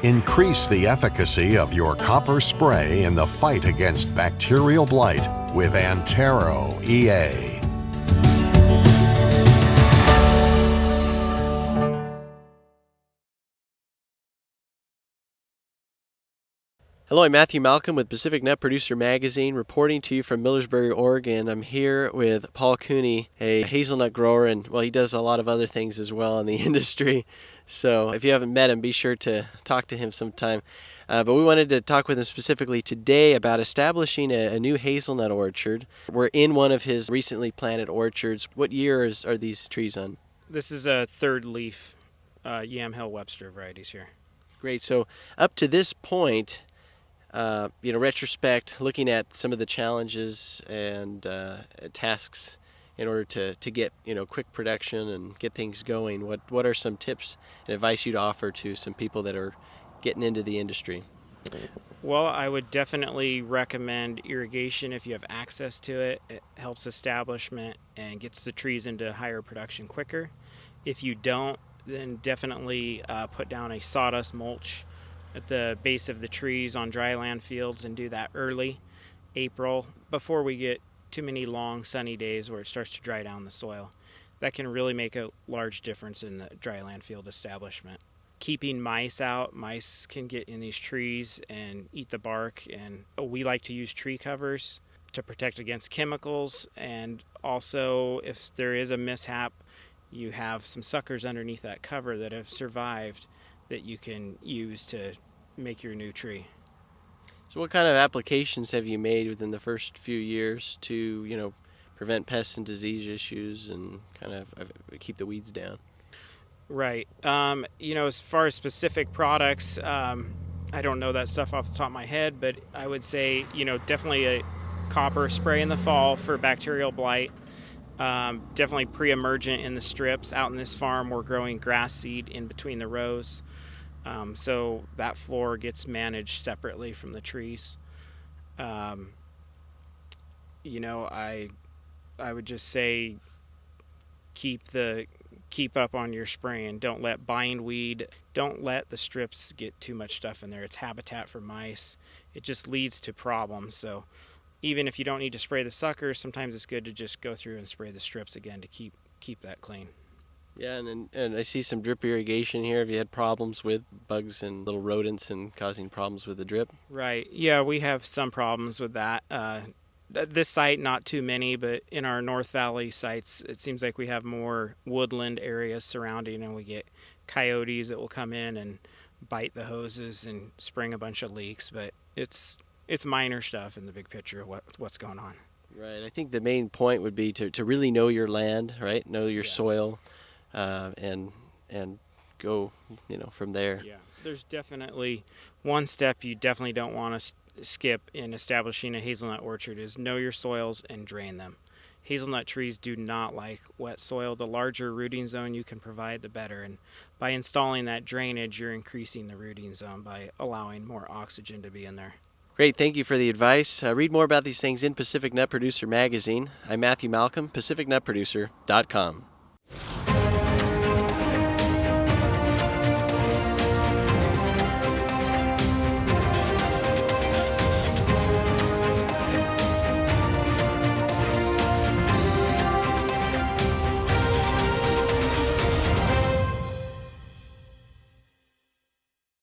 Increase the efficacy of your copper spray in the fight against bacterial blight with Antero EA. Hello, I'm Matthew Malcolm with Pacific Nut Producer Magazine, reporting to you from Millersburg, Oregon. I'm here with Paul Kuehne, a hazelnut grower, and well, he does a lot of other things as well in the industry. So if you haven't met him, be sure to talk to him sometime. But we wanted to talk with him specifically today about establishing a new hazelnut orchard. We're in one of his recently planted orchards. What year are these trees on? This is a third leaf Yamhill Webster varieties here. Great. So up to this point, retrospect, looking at some of the challenges and tasks in order to get, quick production and get things going, what are some tips and advice you'd offer to some people that are getting into the industry? Well, I would definitely recommend irrigation if you have access to it. It helps establishment and gets the trees into higher production quicker. If you don't, then definitely put down a sawdust mulch at the base of the trees on dry land fields and do that early April before we get too many long sunny days where it starts to dry down the soil. That can really make a large difference in the dry land field establishment. Keeping mice out. Mice can get in these trees and eat the bark, and we like to use tree covers to protect against chemicals, and also if there is a mishap, you have some suckers underneath that cover that have survived that you can use to make your new tree. So what kind of applications have you made within the first few years to, prevent pests and disease issues and kind of keep the weeds down? Right. As far as specific products, I don't know that stuff off the top of my head, but I would say, definitely a copper spray in the fall for bacterial blight. Definitely pre-emergent in the strips. Out in this farm, we're growing grass seed in between the rows. So that floor gets managed separately from the trees. I would just say keep up on your spraying. Don't let bindweed, don't let the strips get too much stuff in there. It's habitat for mice. It just leads to problems. So even if you don't need to spray the suckers, sometimes it's good to just go through and spray the strips again to keep that clean. Yeah, and I see some drip irrigation here. Have you had problems with bugs and little rodents and causing problems with the drip? Right. Yeah, we have some problems with that. This site, not too many, but in our North Valley sites, it seems like we have more woodland areas surrounding, and we get coyotes that will come in and bite the hoses and spring a bunch of leaks. But it's minor stuff in the big picture of what's going on. Right. I think the main point would be to really know your land, right? Know your soil. And go, from there. Yeah, there's definitely one step you definitely don't want to skip in establishing a hazelnut orchard is know your soils and drain them. Hazelnut trees do not like wet soil. The larger rooting zone you can provide, the better. And by installing that drainage, you're increasing the rooting zone by allowing more oxygen to be in there. Great. Thank you for the advice. Read more about these things in Pacific Nut Producer Magazine. I'm Matthew Malcolm, PacificNutProducer.com.